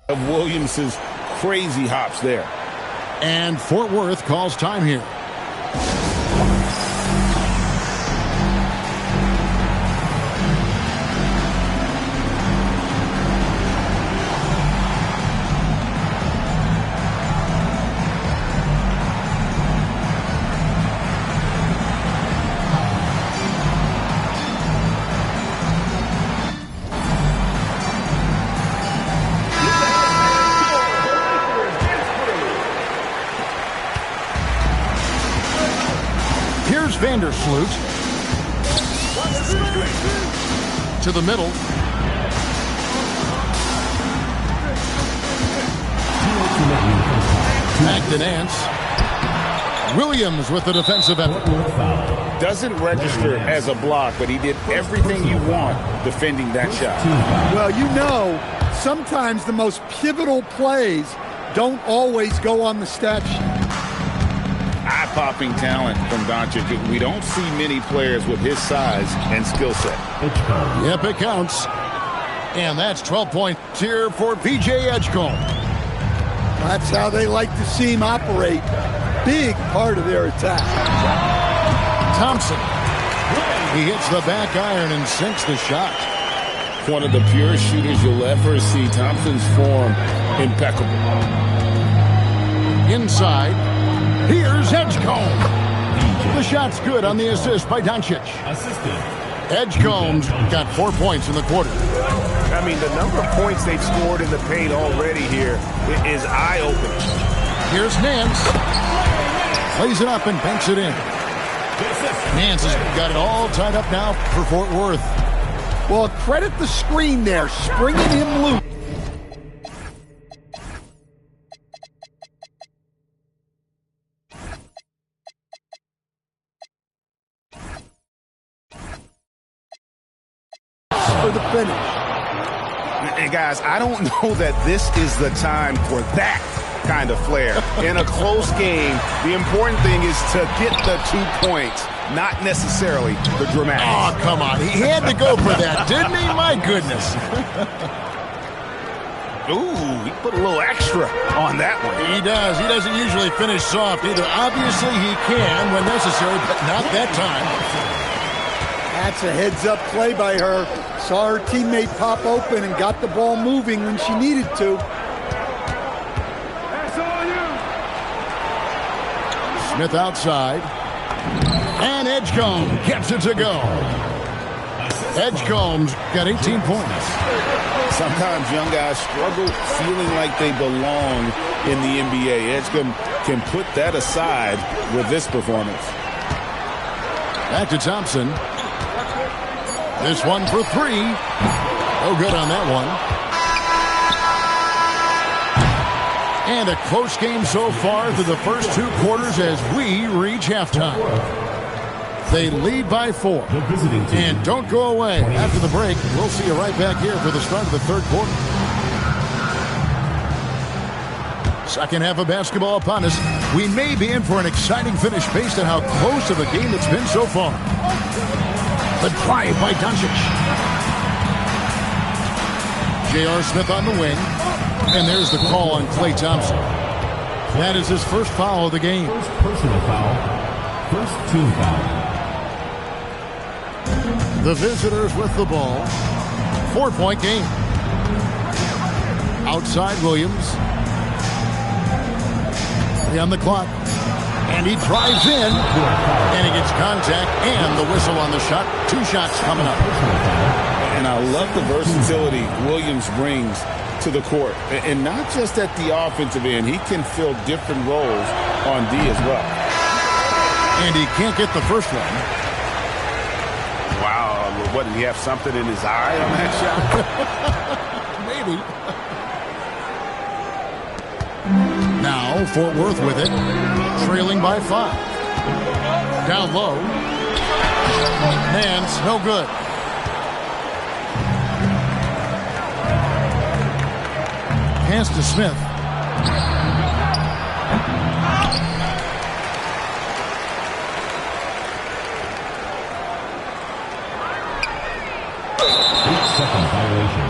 of Williams's crazy hops there. And Fort Worth calls time here. Vandersloot to the middle. Back to Nance. Williams with the defensive effort. Doesn't register as a block, but he did everything you want defending that shot. Well, you know, sometimes the most pivotal plays don't always go on the stat sheet. Eye-popping talent from Doncic. We don't see many players with his size and skill set. Yep, it counts. And that's 12 points here for PJ Edgecombe. That's how they like to see him operate. Big part of their attack. Thompson. He hits the back iron and sinks the shot. One of the purest shooters you'll ever see. Thompson's form impeccable. Inside. Here's Edgecombe. The shot's good on the assist by Doncic. Edgecombe's got 4 points in the quarter. I mean, the number of points they've scored in the paint already here is eye-opening. Here's Nance. Plays it up and banks it in. Nance has got it all tied up now for Fort Worth. Well, credit the screen there, springing him loose. For the finish. Hey guys, I don't know that this is the time for that kind of flair. In a close game, the important thing is to get the 2 points, not necessarily the dramatics. Oh, come on. He had to go for that, didn't he? My goodness. Ooh, he put a little extra on that one. He does. He doesn't usually finish soft either. Obviously, he can when necessary, but not that time. That's a heads-up play by her. Saw her teammate pop open and got the ball moving when she needed to. Smith outside. And Edgecombe gets it to go. Edgecombe's got 18 points. Sometimes young guys struggle feeling like they belong in the NBA. Edgecombe can put that aside with this performance. Back to Thompson. This one for three. No good on that one. And a close game so far through the first 2 quarters as we reach halftime. They lead by 4. And don't go away. After the break, we'll see you right back here for the start of the 3rd quarter. Second half of basketball upon us. We may be in for an exciting finish based on how close of a game it's been so far. The drive by Doncic. J.R. Smith on the wing. And there's the call on Klay Thompson. That is his first foul of the game. First personal foul. First team foul. The visitors with the ball. 4-point game. Outside Williams. On the clock. And he drives in. And he gets contact and the whistle on the shot. 2 shots coming up. And I love the versatility Williams brings to the court. And not just at the offensive end. He can fill different roles on D as well. And he can't get the first one. Wow. What, did he have something in his eye on that shot? Maybe. Now Fort Worth with it. Trailing by 5. Down low. Nance, no good. Pass to Smith. Second violation.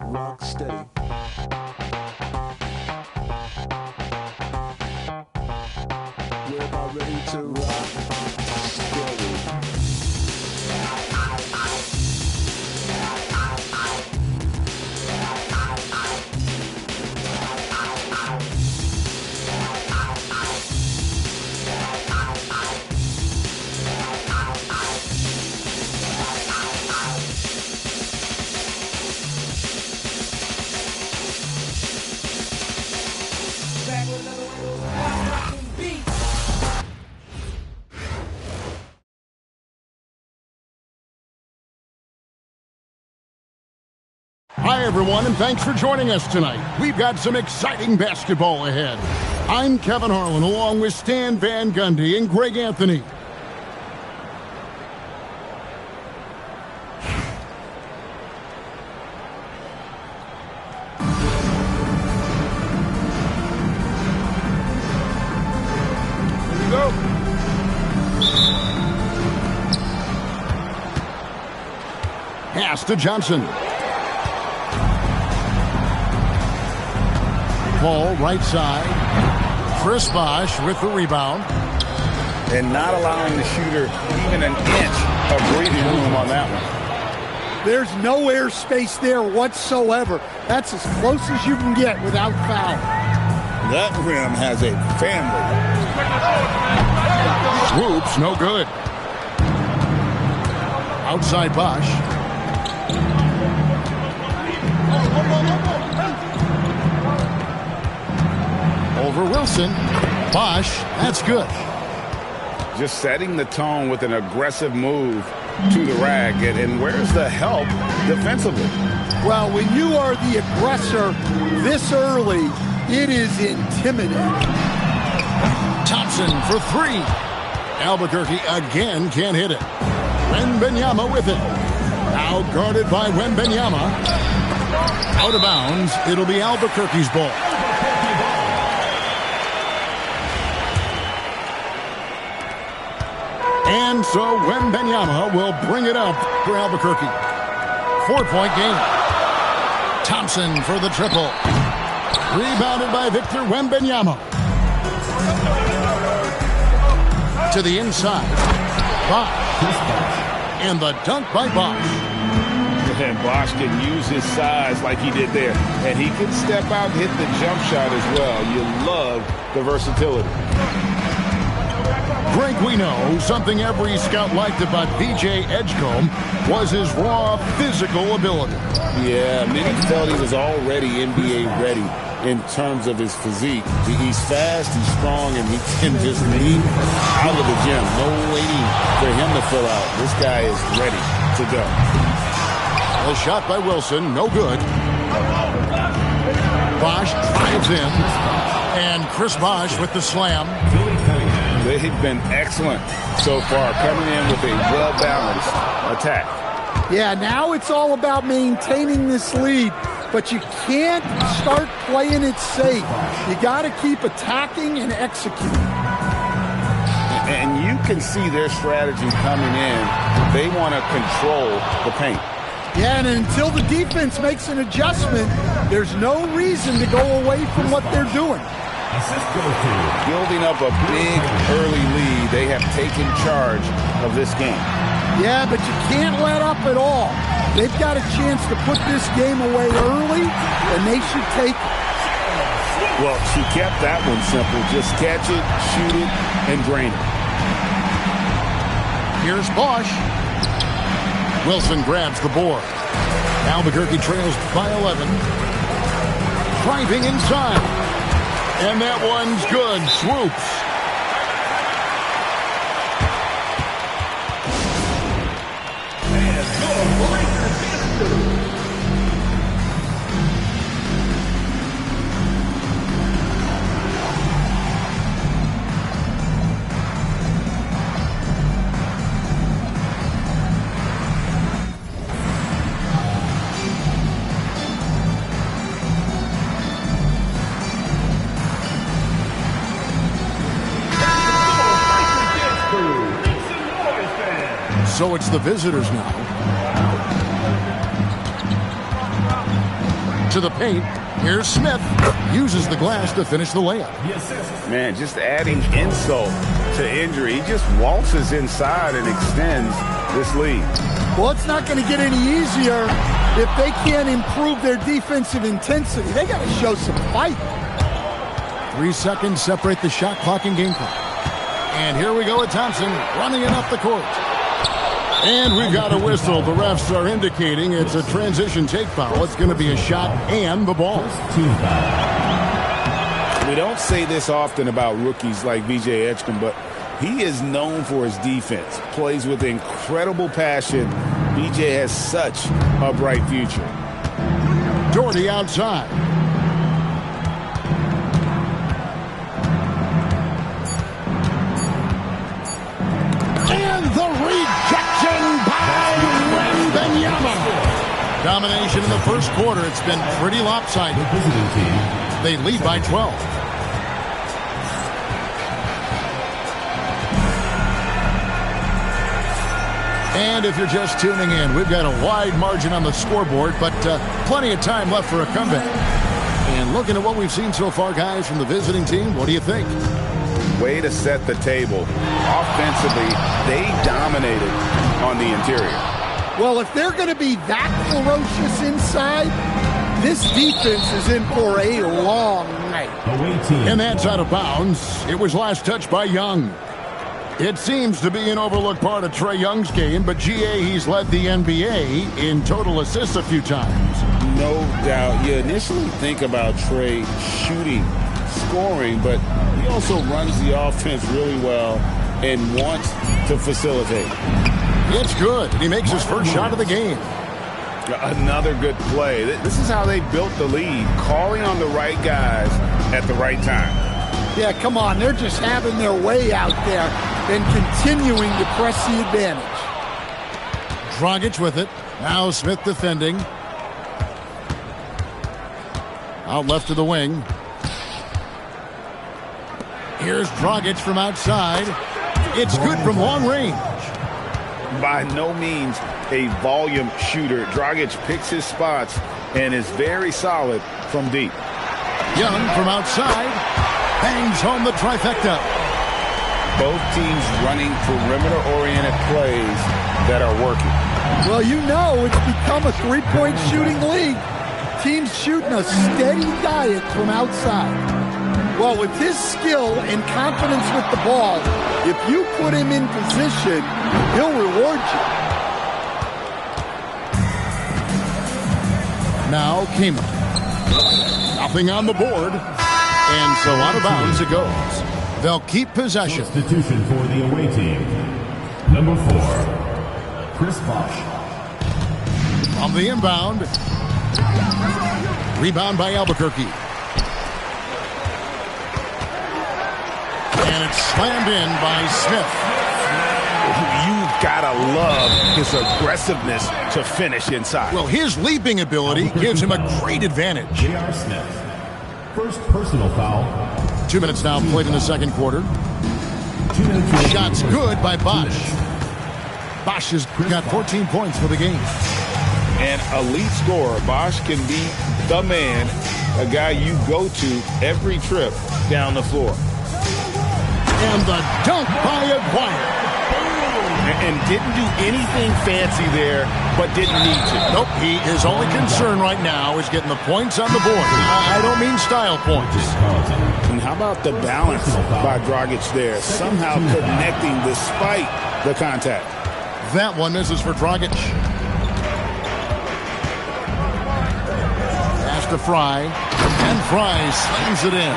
rock steady. We're about ready to rock steady. Hi, everyone, and thanks for joining us tonight. We've got some exciting basketball ahead. I'm Kevin Harlan, along with Stan Van Gundy and Greg Anthony. Here we go. Pass to Johnson. Ball right side. Chris Bosh with the rebound. And not allowing the shooter even an inch of breathing room on that one. There's no air space there whatsoever. That's as close as you can get without foul. That rim has a family. Swoops, no good. Outside Bosh. Over Wilson. Bosh, that's good. Just setting the tone with an aggressive move to the rack. And where's the help defensively? Well, when you are the aggressor this early, it is intimidating. Thompson for three. Albuquerque again can't hit it. Wembanyama with it. Now guarded by Wembanyama. Out of bounds. It'll be Albuquerque's ball. And so Wembanyama will bring it up for Albuquerque. 4-point game. Thompson for the triple. Rebounded by Victor Wembanyama. To the inside. Bosh. And the dunk by Bosh. And Bosh can use his size like he did there. And he can step out and hit the jump shot as well. You love the versatility. Greg, we know something every scout liked about B.J. Edgecombe was his raw physical ability. Yeah, many felt he was already NBA ready in terms of his physique. He's fast, he's strong, and he can just leap out of the gym. No waiting for him to fill out. This guy is ready to go. A shot by Wilson, no good. Bosh drives in, and Chris Bosh with the slam. They've been excellent so far, coming in with a well-balanced attack. Yeah, now it's all about maintaining this lead, but you can't start playing it safe. You got to keep attacking and executing. And you can see their strategy coming in. They want to control the paint. Yeah, and until the defense makes an adjustment, there's no reason to go away from what they're doing. Building up a big early lead, they have taken charge of this game. Yeah, but you can't let up at all. They've got a chance to put this game away early, and they should take it. Well, she kept that one simple. Just catch it, shoot it, and drain it. Here's Bosh. Wilson grabs the board. Albuquerque trails by 11. Driving inside. And that one's good. Swoops. So it's the visitors now. to the paint. Here's Smith. Uses the glass to finish the layup. Man, just adding insult to injury. He just waltzes inside and extends this lead. Well, it's not going to get any easier if they can't improve their defensive intensity. They got to show some fight. 3 seconds separate the shot clock and game clock. And here we go with Thompson running it up the court. And we've got a whistle. The refs are indicating it's a transition take foul. It's going to be a shot and the ball. We don't say this often about rookies like VJ Edgecombe, but he is known for his defense. Plays with incredible passion. VJ has such a bright future. Doherty outside. And the rejection by Wembanyama. Domination in the first quarter. It's been pretty lopsided. They lead by 12. And if you're just tuning in, we've got a wide margin on the scoreboard, but plenty of time left for a comeback. And looking at what we've seen so far, guys, from the visiting team, what do you think? Way to set the table. Offensively, they dominated on the interior. Well, if they're going to be that ferocious inside, this defense is in for a long night. And that's out of bounds. It was last touched by Young. It seems to be an overlooked part of Trae Young's game, but GA, he's led the NBA in total assists a few times. No doubt. You initially think about Trae shooting, scoring, but he also runs the offense really well and wants to facilitate. It's good. He makes his first shot of the game. Another good play. This is how they built the lead, calling on the right guys at the right time. Yeah, come on. They're just having their way out there and continuing to press the advantage. Dragic with it. Now Smith defending. Out left to the wing. Here's Dragic from outside. It's good from long range. By no means a volume shooter. Dragic picks his spots and is very solid from deep. Young from outside. Bangs home the trifecta. Both teams running perimeter-oriented plays that are working. Well, you know it's become a three-point shooting league. Teams shooting a steady diet from outside. Well, with his skill and confidence with the ball, if you put him in position, he'll reward you. Now Kima. Nothing on the board. And so out of bounds it goes. They'll keep possession. Substitution for the away team. Number 4, Chris Bosh. On the inbound. Rebound by Albuquerque. And it's slammed in by Smith. You've got to love his aggressiveness to finish inside. Well, his leaping ability gives him a great advantage. J.R. Smith. First personal foul. 2 minutes now played in the second quarter. 2 minutes. Shots good by Bosh. Bosh has got 14 points for the game. An elite scorer. Bosh can be the man, a guy you go to every trip down the floor. And the dunk by Aguirre. And didn't do anything fancy there, but didn't need to. Nope, his only concern right now is getting the points on the board. I don't mean style points. And how about the balance by Dragic there? Somehow connecting despite the contact. That one misses for Dragic. Pass to Fry. And Fry slams it in.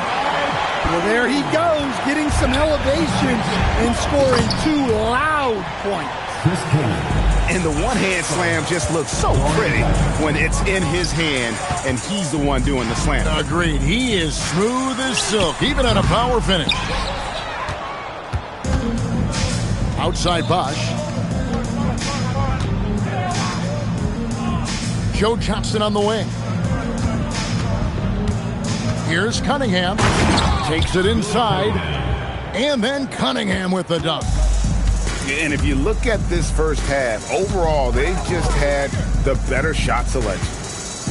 Well, there he goes, getting some elevation and scoring 2 loud points. And the one-hand slam just looks so pretty when it's in his hand and he's the one doing the slam. Agreed. He is smooth as silk, even on a power finish. Outside Bosh. Joe Johnson on the wing. Here's Cunningham. Takes it inside. And then Cunningham with the dunk. And if you look at this first half, overall, they've just had the better shot selection.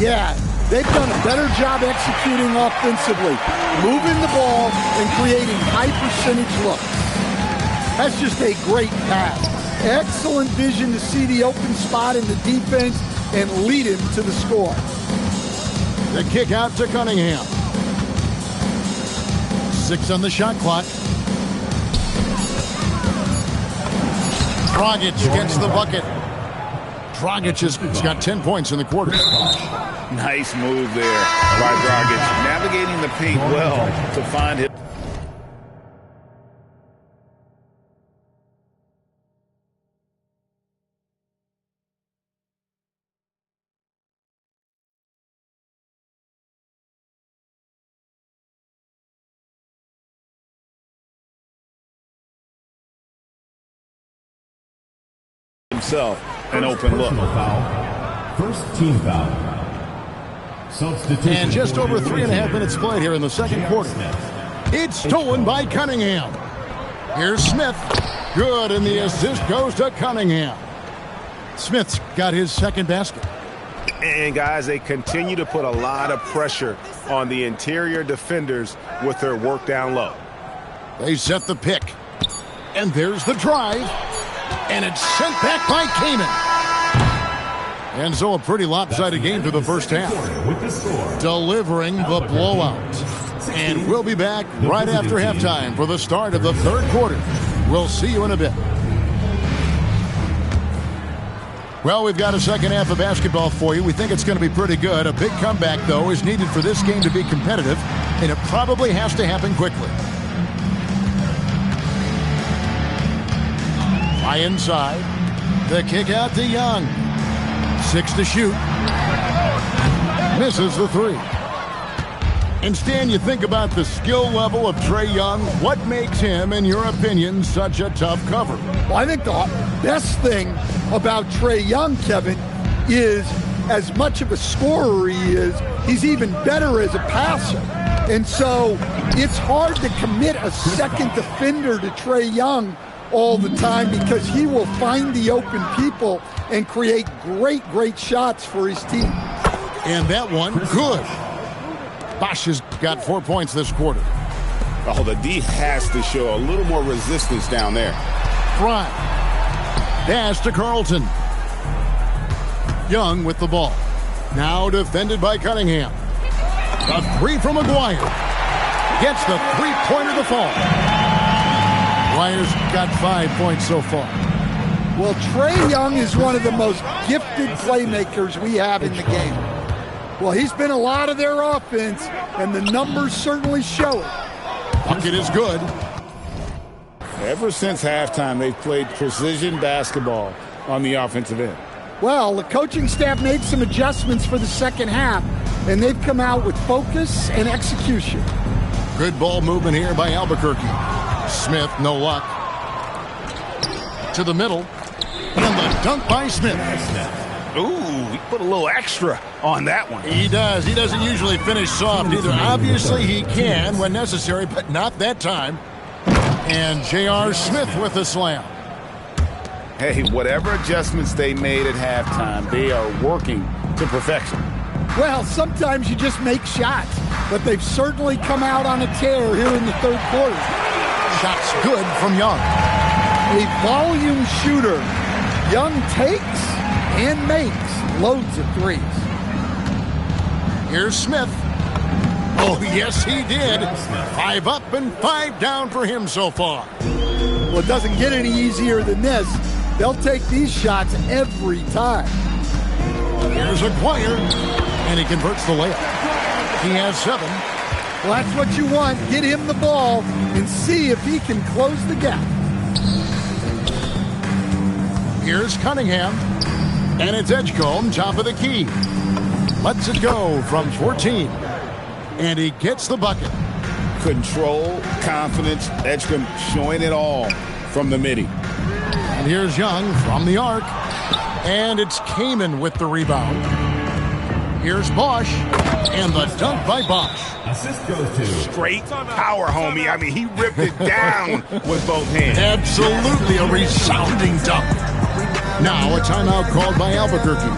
Yeah, they've done a better job executing offensively, moving the ball and creating high-percentage looks. That's just a great pass. Excellent vision to see the open spot in the defense and lead him to the score. The kick out to Cunningham. 6 on the shot clock. Dragic gets the bucket. Dragic has got 10 points in the quarter. Nice move there by Dragic. Navigating the paint well to find him. Himself an open look. Foul. First team foul. Substitution. And just over 3.5 minutes played here in the second quarter. It's stolen by Cunningham. Here's Smith. Good, and the assist goes to Cunningham. Smith's got his second basket. And guys, they continue to put a lot of pressure on the interior defenders with their work down low. They set the pick. And there's the drive. And it's sent back by Kaman. And so a pretty lopsided game through the first half. Delivering the blowout. And we'll be back right after halftime for the start of the third quarter. We'll see you in a bit. Well, we've got a second half of basketball for you. We think it's going to be pretty good. A big comeback, though, is needed for this game to be competitive, and it probably has to happen quickly. High inside. The kick out to Young. 6 to shoot. Misses the 3. And Stan, you think about the skill level of Trae Young. What makes him, in your opinion, such a tough cover? Well, I think the best thing about Trae Young, Kevin, is as much of a scorer he is, he's even better as a passer. And so it's hard to commit a second defender to Trae Young all the time because he will find the open people and create great shots for his team. And that one, good. Bosh has got 4 points this quarter. Oh, the D has to show a little more resistance down there. Fry. Pass to Carlton. Young with the ball. Now defended by Cunningham. The 3 from McGuire. Gets the three-pointer to fall. McGuire's got 5 points so far. Well, Trae Young is one of the most gifted playmakers we have in the game. Well, he's been a lot of their offense, and the numbers certainly show it. Bucket is good. Ever since halftime, they've played precision basketball on the offensive end. Well, the coaching staff made some adjustments for the second half, and they've come out with focus and execution. Good ball movement here by Albuquerque. Smith, no luck. To the middle. And the dunk by Smith. Ooh, he put a little extra on that one. He does. He doesn't usually finish soft either. Obviously, he can when necessary, but not that time. And J.R. Smith with the slam. Hey, whatever adjustments they made at halftime, they are working to perfection. Well, sometimes you just make shots, but they've certainly come out on a tear here in the third quarter. Shots good from Young. A volume shooter. Young takes and makes loads of threes. Here's Smith. Oh, yes, he did. 5 up and 5 down for him so far. Well, it doesn't get any easier than this. They'll take these shots every time. Here's Aguirre, and he converts the layup. He has 7. Well, that's what you want. Get him the ball and see if he can close the gap. Here's Cunningham, and it's Edgecombe, top of the key. Lets it go from 14, and he gets the bucket. Control, confidence, Edgecombe showing it all from the midi. And here's Young from the arc, and it's Kaman with the rebound. Here's Bosh, and the dunk by Bosh. Assist goes to Straight power, homie. I mean, he ripped it down with both hands. Absolutely a resounding dunk. Now a timeout called by Albuquerque.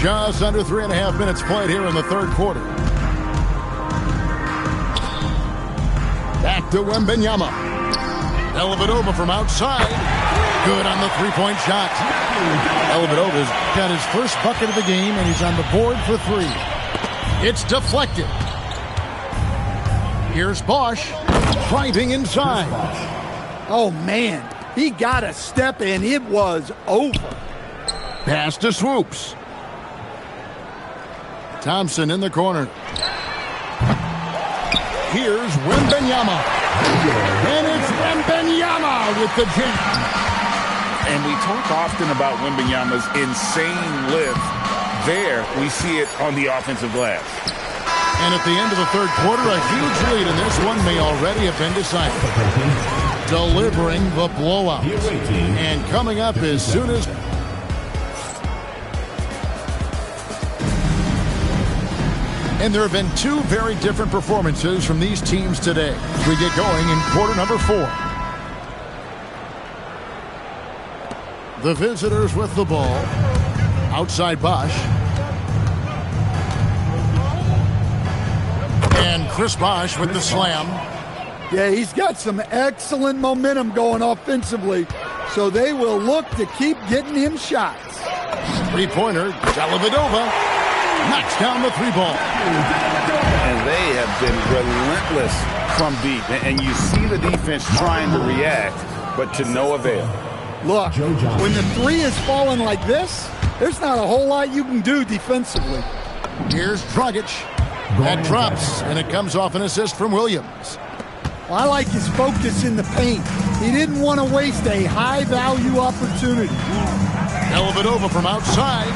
Just under 3.5 minutes played here in the third quarter. Back to Wembanyama. Dellavedova from outside. Good on the three-point shot. Dellavedova's got his first bucket of the game, and he's on the board for three. It's deflected. Here's Bosch driving inside. Oh, man. He got a step, and it was over. Pass to Swoops. Thompson in the corner. Here's Wembanyama. And it's Wembanyama with the jam. And we talk often about Wembanyama's insane lift. There, we see it on the offensive glass. And at the end of the third quarter, a huge lead in this one may already have been decided. Delivering the blowout. And coming up as soon as... And there have been two very different performances from these teams today as we get going in quarter number 4. The visitors with the ball. Outside Bosch. And Chris Bosch with the slam. Yeah, he's got some excellent momentum going offensively, so they will look to keep getting him shots. Three-pointer, Dellavedova knocks down the three ball. And they have been relentless from deep. And you see the defense trying to react, but to no avail. Look, when the three is falling like this, there's not a whole lot you can do defensively. Here's Dragic. That drops, and it comes off an assist from Williams. Well, I like his focus in the paint. He didn't want to waste a high-value opportunity. Dellavedova from outside.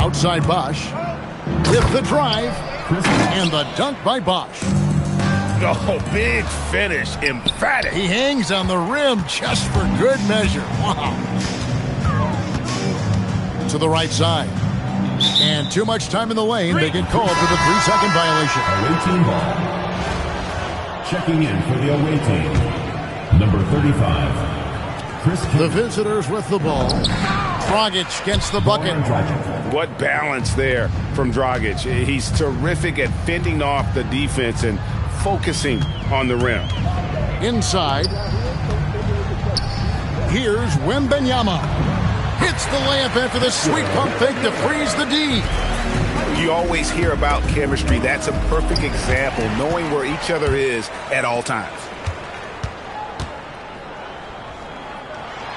Outside Bosch. With the drive. And the dunk by Bosch. Oh, big finish. Emphatic. He hangs on the rim just for good measure. Wow. To the right side. And too much time in the lane. They get called for the 3-second violation. Away team ball. Checking in for the away team. Number 35. Chris King. The visitors with the ball. Dragic gets the bucket. What balance there from Dragic. He's terrific at fending off the defense and focusing on the rim. Inside. Here's Wembanyama. Hits the layup after the sweet pump fake to freeze the D. You always hear about chemistry. That's a perfect example, knowing where each other is at all times.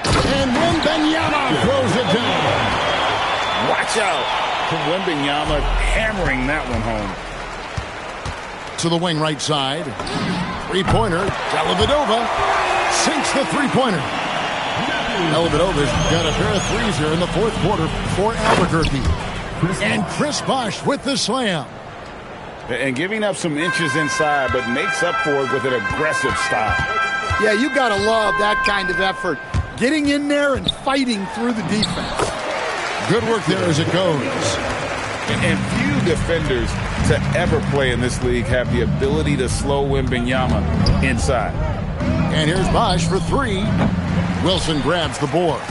And Wembanyama throws it down. Watch out for Wembanyama hammering that one home. To the wing right side. Three-pointer. Dellavedova sinks the three-pointer. Dellavedova's got a pair of threes here in the fourth quarter for Albuquerque. And Chris Bosch with the slam. And giving up some inches inside, but makes up for it with an aggressive style. Yeah, you got to love that kind of effort. Getting in there and fighting through the defense. Good work there as it goes. And few defenders to ever play in this league have the ability to slow Wembanyama inside. And here's Bosch for three. Wilson grabs the board.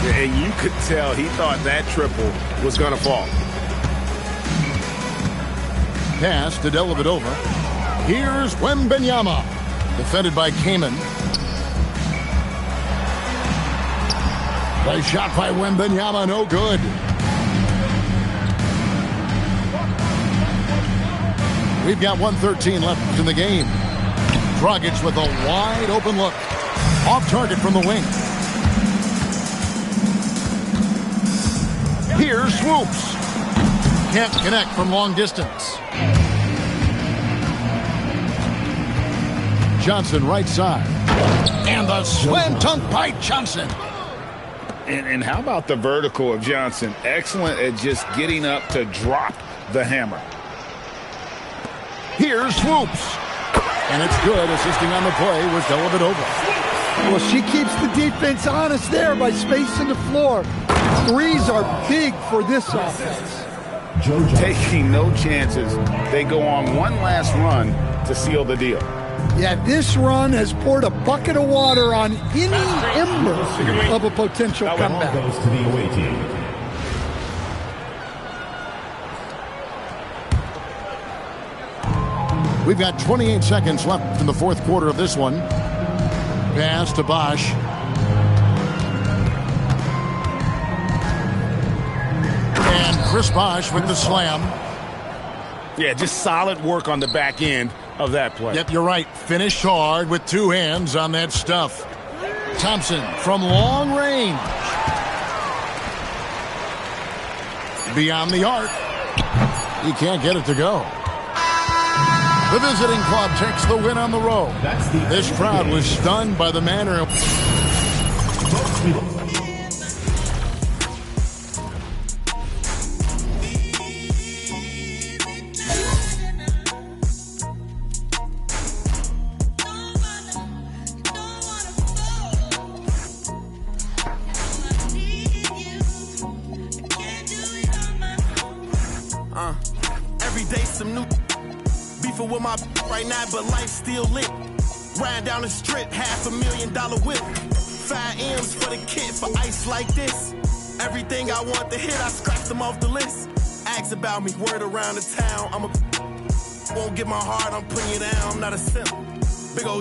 And you could tell he thought that triple was going to fall. Pass to Dellavedova. Here's Wembanyama. Defended by Kaman. The shot by Wembanyama, no good. We've got 1:13 left in the game. Dragic with a wide open look. Off target from the wing. Here's Swoops. Can't connect from long distance. Johnson right side. And the slam dunk by Johnson. And how about the vertical of Johnson? Excellent at just getting up to drop the hammer. Here's Swoops. And it's good. Assisting on the play was Dellavedova. Well, she keeps the defense honest there by spacing the floor. Threes are big for this offense. Taking no chances. They go on one last run to seal the deal. Yeah, this run has poured a bucket of water on any ember of a potential comeback. Goes to the away team. We've got 28 seconds left in the fourth quarter of this one. Pass to Bosch. And Chris Bosch with the slam. Yeah, just solid work on the back end of that play. Yep, you're right. Finished hard with two hands on that stuff. Thompson from long range. Beyond the arc. He can't get it to go. The visiting club takes the win on the road. This crowd was stunned by the manner of... Every day some new beefing with my right now, but life still lit. Riding down the strip, $500,000 whip. 5 M's for the kid for ice like this. Everything I want to hit, I scratched them off the list. Ask about me, word around the town. Won't get my heart, I'm putting you down. I'm not a simp. Big old